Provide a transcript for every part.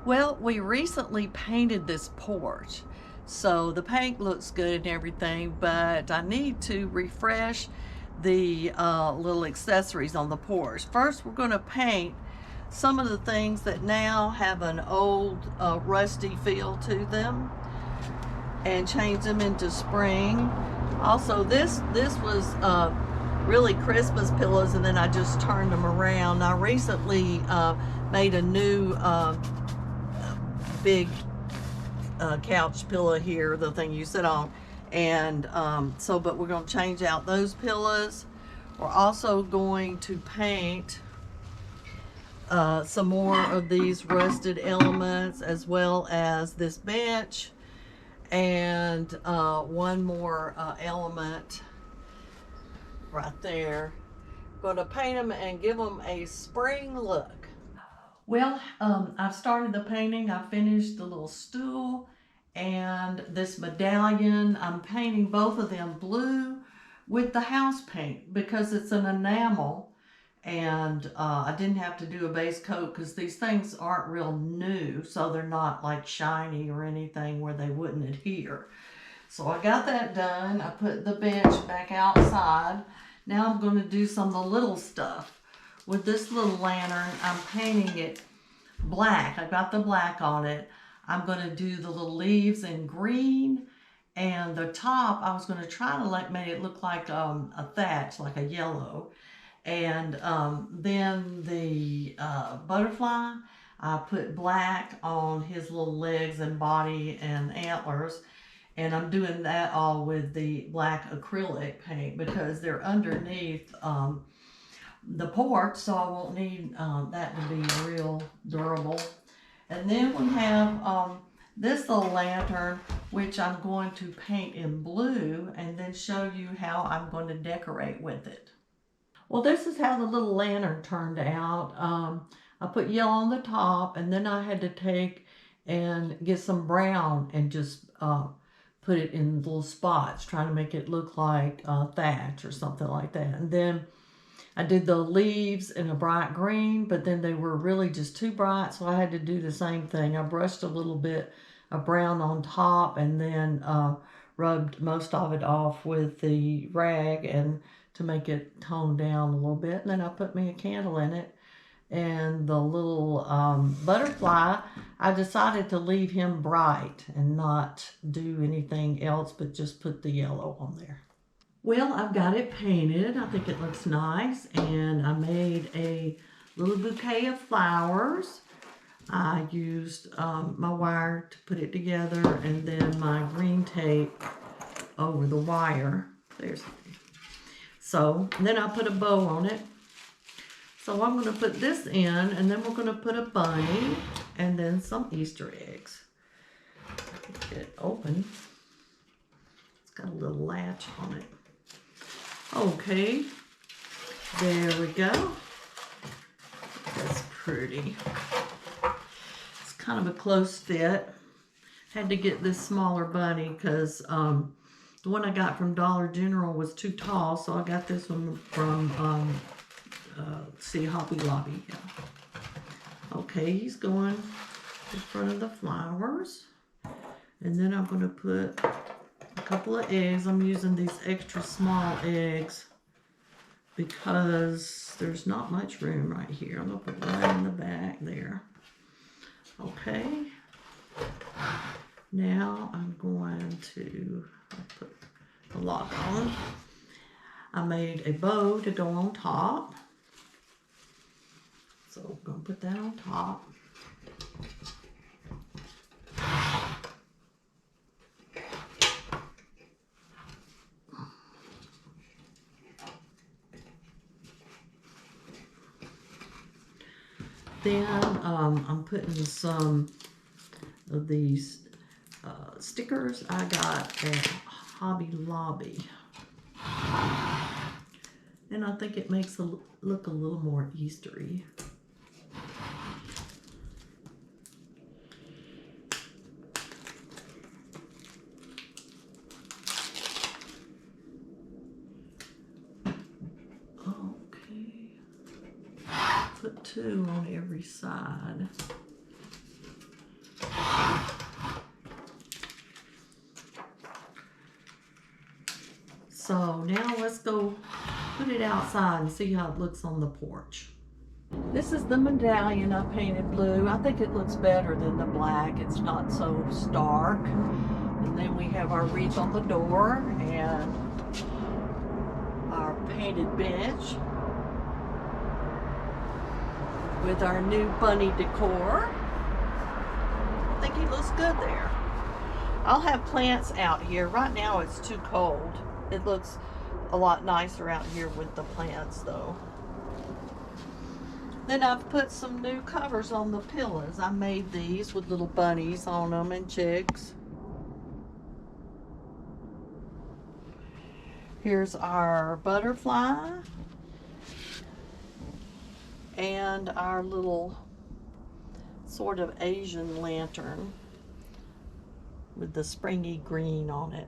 Well, we recently painted this porch, so the paint looks good and everything, but I need to refresh the little accessories on the porch. First, we're going to paint some of the things that now have an old rusty feel to them and change them into spring. Also, this was really Christmas pillows, and then I just turned them around. I recently made a new big couch pillow here, the thing you sit on, and but we're going to change out those pillows. We're also going to paint some more of these rusted elements, as well as this bench, and one more element right there. Going to paint them and give them a spring look. Well, I've started the painting. I finished the little stool and this medallion. I'm painting both of them blue with the house paint because it's an enamel, and I didn't have to do a base coat because these things aren't real new, so they're not like shiny or anything where they wouldn't adhere. So I got that done. I put the bench back outside. Now I'm going to do some of the little stuff. With this little lantern, I'm painting it black. I got the black on it. I'm going to do the little leaves in green, and the top I was going to try to make it look like a thatch, like a yellow. And then the butterfly, I put black on his little legs and body and antlers. And I'm doing that all with the black acrylic paint because they're underneath the porch, so I won't need that to be real durable. And then we have this little lantern, which I'm going to paint in blue and then show you how I'm going to decorate with it. Well, this is how the little lantern turned out. I put yellow on the top, and then I had to take and get some brown and just put it in little spots, trying to make it look like thatch or something like that. And then I did the leaves in a bright green, but then they were really just too bright, so I had to do the same thing. I brushed a little bit of brown on top and then rubbed most of it off with the rag and to make it tone down a little bit. And then I put me a candle in it. And the little butterfly, I decided to leave him bright and not do anything else but just put the yellow on there. Well, I've got it painted. I think it looks nice. And I made a little bouquet of flowers. I used my wire to put it together, and then my green tape over the wire. There's so then I put a bow on it. So I'm going to put this in, and then we're going to put a bunny and then some Easter eggs. Get it open. It's got a little latch on it. Okay, there we go. That's pretty. It's kind of a close fit. Had to get this smaller bunny because the one I got from Dollar General was too tall, so I got this one from Hobby Lobby. Yeah. Okay, he's going in front of the flowers, and then I'm going to put a couple of eggs. I'm using these extra small eggs because there's not much room right here. I'm going to put one in the back there. Okay. Now I'm going to put the lock on. I made a bow to go on top. So I'm going to put that on top. Then I'm putting some of these stickers I got at Hobby Lobby. And I think it makes it look a little more Eastery. Okay. Put two on every side. So now let's go put it outside and see how it looks on the porch. This is the medallion I painted blue. I think it looks better than the black. It's not so stark. And then we have our wreath on the door and our painted bench with our new bunny decor. I think he looks good there. I'll have plants out here. Right now it's too cold. It looks a lot nicer out here with the plants though. Then I've put some new covers on the pillows. I made these with little bunnies on them and chicks. Here's our butterfly and our little sort of Asian lantern with the springy green on it.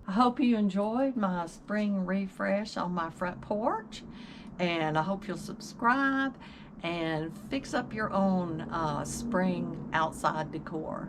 I hope you enjoyed my spring refresh on my front porch, and I hope you'll subscribe and fix up your own spring outside decor.